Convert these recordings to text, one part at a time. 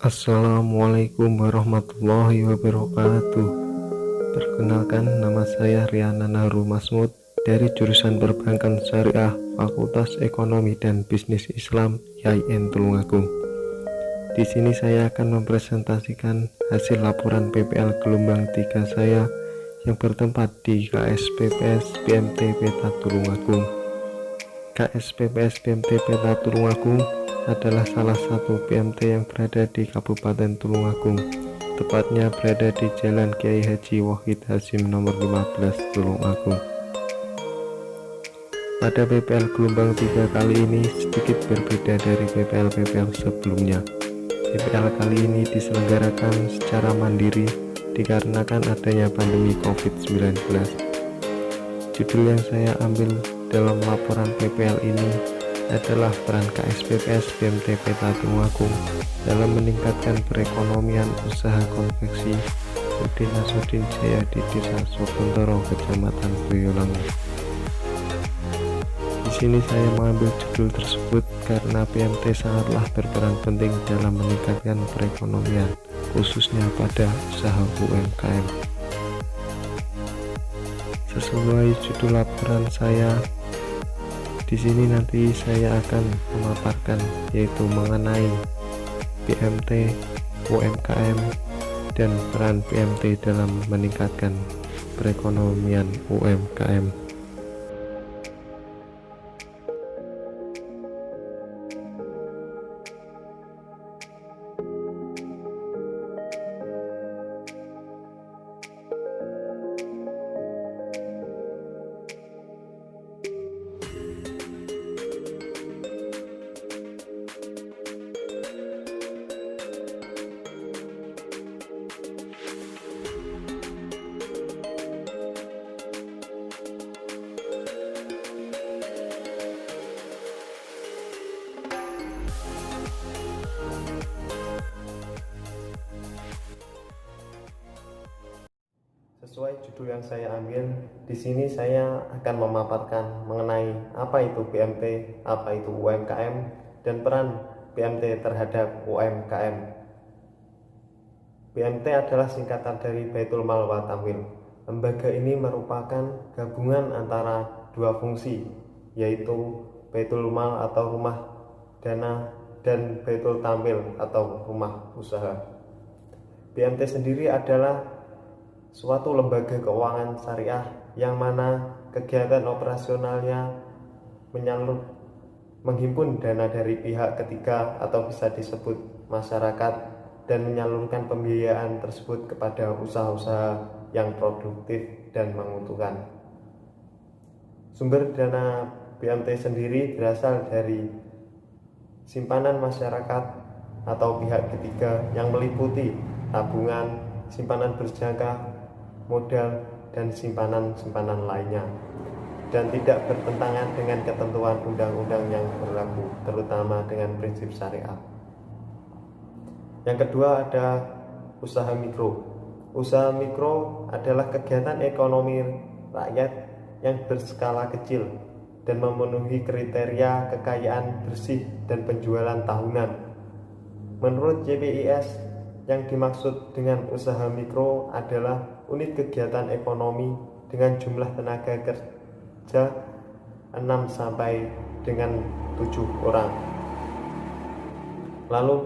Assalamualaikum warahmatullahi wabarakatuh. Perkenalkan, nama saya Riana Nahrul Masmud dari jurusan Perbankan Syariah Fakultas Ekonomi dan Bisnis Islam YIN Tulungagung. Di sini saya akan mempresentasikan hasil laporan PPL gelombang 3 saya yang bertempat di KSPPS BMT Peta Tulungagung. KSPPS BMT Peta Tulungagung adalah salah satu BMT yang berada di Kabupaten Tulungagung, tepatnya berada di Jalan Kiai Haji Wahid Hasyim nomor 15 Tulungagung. Pada PPL gelombang 3 kali ini sedikit berbeda dari PPL-PPL sebelumnya. PPL kali ini diselenggarakan secara mandiri dikarenakan adanya pandemi COVID-19. Judul yang saya ambil dalam laporan PPL ini adalah peran KSPPS BMT Peta Tulungagung dalam meningkatkan perekonomian usaha konveksi UD Nasruddin Jaya di Desa Sobontoro, Kecamatan Boyolali. Di sini saya mengambil judul tersebut karena BMT sangatlah berperan penting dalam meningkatkan perekonomian, khususnya pada usaha UMKM. Sesuai judul laporan saya, di sini nanti saya akan memaparkan yaitu mengenai BMT, UMKM, dan peran BMT dalam meningkatkan perekonomian UMKM. Sesuai judul yang saya ambil, di sini saya akan memaparkan mengenai apa itu BMT, apa itu UMKM, dan peran BMT terhadap UMKM. BMT adalah singkatan dari Baitul Mal wa Tamwil. Lembaga ini merupakan gabungan antara dua fungsi, yaitu Baitul Mal atau rumah dana dan Baitul Tamwil atau rumah usaha. BMT sendiri adalah suatu lembaga keuangan syariah yang mana kegiatan operasionalnya menghimpun dana dari pihak ketiga atau bisa disebut masyarakat dan menyalurkan pembiayaan tersebut kepada usaha-usaha yang produktif dan menguntungkan. Sumber dana BMT sendiri berasal dari simpanan masyarakat atau pihak ketiga yang meliputi tabungan, simpanan berjangka, modal, dan simpanan-simpanan lainnya, dan tidak bertentangan dengan ketentuan undang-undang yang berlaku, terutama dengan prinsip syariat. Yang kedua ada usaha mikro. Usaha mikro adalah kegiatan ekonomi rakyat yang berskala kecil dan memenuhi kriteria kekayaan bersih dan penjualan tahunan. Menurut CPIS, yang dimaksud dengan usaha mikro adalah unit kegiatan ekonomi dengan jumlah tenaga kerja 6 sampai dengan 7 orang. Lalu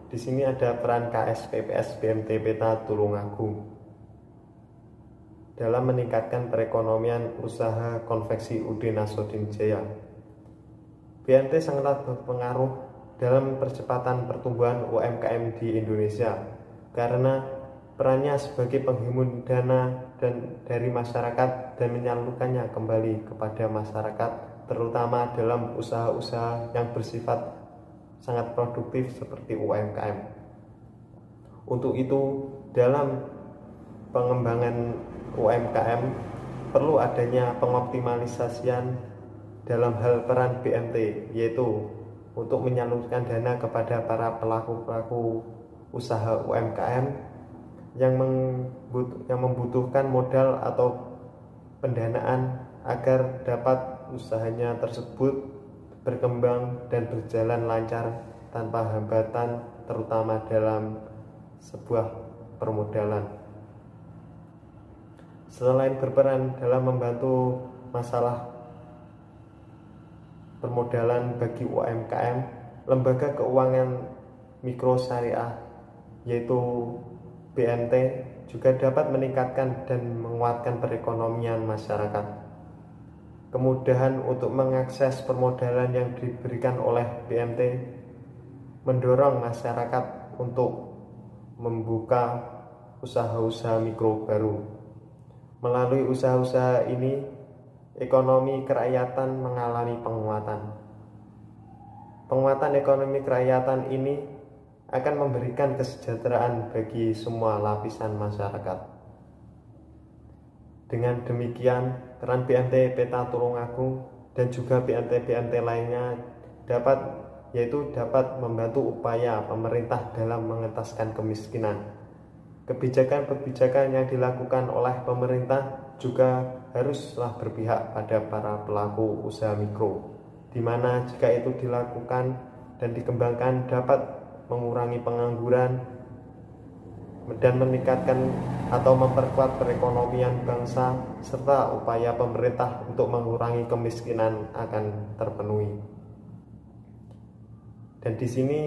di sini ada peran KSPPS BMT Peta Tulungagung dalam meningkatkan perekonomian usaha konveksi UD Nasruddin Jaya. BMT sangat berpengaruh dalam percepatan pertumbuhan UMKM di Indonesia karena perannya sebagai penghimpun dana dan dari masyarakat dan menyalurkannya kembali kepada masyarakat, terutama dalam usaha-usaha yang bersifat sangat produktif seperti UMKM. Untuk itu, dalam pengembangan UMKM perlu adanya pengoptimalisasian dalam hal peran BMT, yaitu untuk menyalurkan dana kepada para pelaku-pelaku usaha UMKM yang membutuhkan modal atau pendanaan agar dapat usahanya tersebut berkembang dan berjalan lancar tanpa hambatan, terutama dalam sebuah permodalan. Selain berperan dalam membantu masalah permodalan bagi UMKM, lembaga keuangan mikro syariah yaitu BMT juga dapat meningkatkan dan menguatkan perekonomian masyarakat. Kemudahan untuk mengakses permodalan yang diberikan oleh BMT mendorong masyarakat untuk membuka usaha-usaha mikro baru. Melalui usaha-usaha ini, ekonomi kerakyatan mengalami penguatan. Penguatan ekonomi kerakyatan ini akan memberikan kesejahteraan bagi semua lapisan masyarakat. Dengan demikian, peran BMT Peta Tulungagung dan juga BMT-BMT lainnya dapat membantu upaya pemerintah dalam mengentaskan kemiskinan. Kebijakan-kebijakan yang dilakukan oleh pemerintah juga haruslah berpihak pada para pelaku usaha mikro, di mana jika itu dilakukan dan dikembangkan dapat mengurangi pengangguran dan meningkatkan atau memperkuat perekonomian bangsa, serta upaya pemerintah untuk mengurangi kemiskinan akan terpenuhi. Dan di sini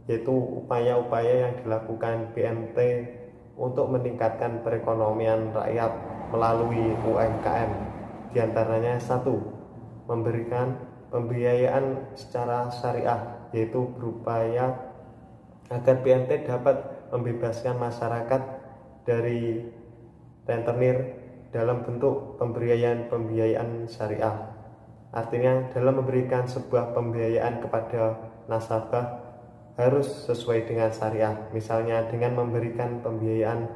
yaitu upaya-upaya yang dilakukan BMT untuk meningkatkan perekonomian rakyat melalui UMKM. Di antaranya 1, memberikan pembiayaan secara syariah, yaitu berupaya agar BMT dapat membebaskan masyarakat dari rentenir dalam bentuk pembiayaan syariah. Artinya dalam memberikan sebuah pembiayaan kepada nasabah harus sesuai dengan syariah, misalnya dengan memberikan pembiayaan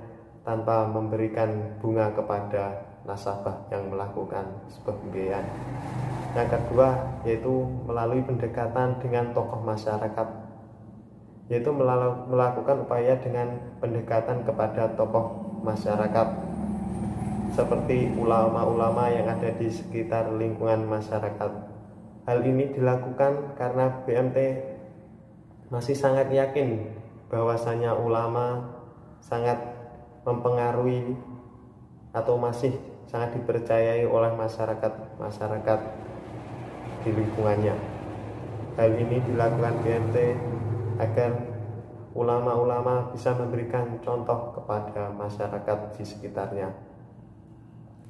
tanpa memberikan bunga kepada nasabah yang melakukan sebuah pembiayaan. Yang kedua yaitu melalui pendekatan dengan tokoh masyarakat, yaitu melakukan upaya dengan pendekatan kepada tokoh masyarakat seperti ulama-ulama yang ada di sekitar lingkungan masyarakat. Hal ini dilakukan karena BMT masih sangat yakin bahwasanya ulama sangat mempengaruhi atau masih sangat dipercayai oleh masyarakat di lingkungannya. Hal ini dilakukan BMT agar ulama-ulama bisa memberikan contoh kepada masyarakat di sekitarnya.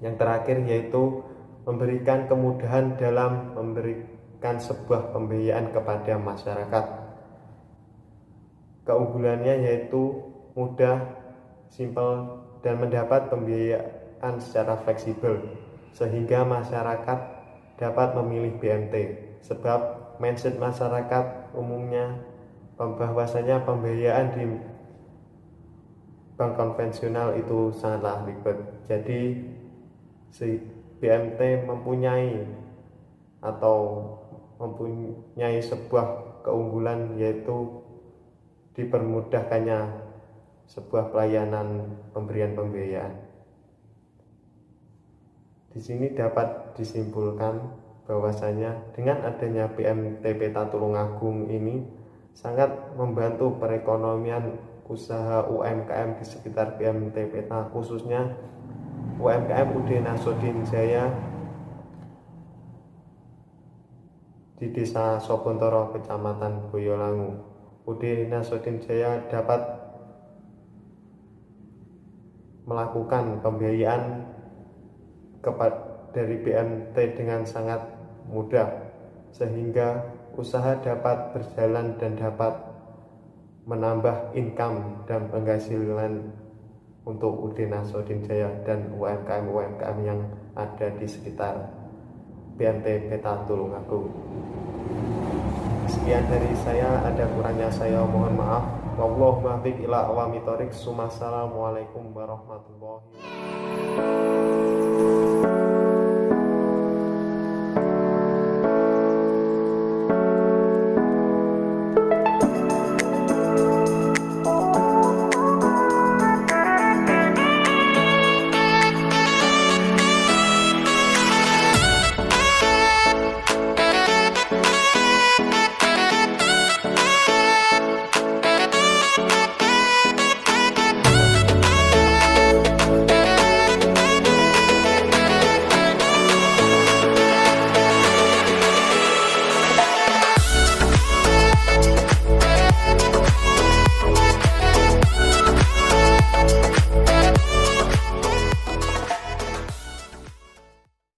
Yang terakhir yaitu memberikan kemudahan dalam memberikan sebuah pembiayaan kepada masyarakat. Keunggulannya yaitu mudah, simpel, dan mendapat pembiayaan secara fleksibel, sehingga masyarakat dapat memilih BMT. Sebab mindset masyarakat umumnya bahwasanya pembiayaan di bank konvensional itu sangatlah ribet. Jadi BMT mempunyai sebuah keunggulan, yaitu dipermudahkannya sebuah pelayanan pemberian pembiayaan. Di sini dapat disimpulkan bahwasanya dengan adanya BMT Peta Tulungagung ini sangat membantu perekonomian usaha UMKM di sekitar BMT Peta, khususnya UMKM UD Nasruddin Jaya di Desa Sobontoro, Kecamatan Boyolangu. UD Nasruddin Jaya dapat melakukan pembiayaan dari BMT dengan sangat mudah, sehingga usaha dapat berjalan dan dapat menambah income dan penghasilan untuk UD Nasruddin Jaya dan UMKM yang ada di sekitar BMT Peta Tulungagung. Sekian dari saya, ada kurangnya saya mohon maaf. Wallahu muwaffiq ila aqwamit thoriq. Assalamualaikum warahmatullahi wabarakatuh.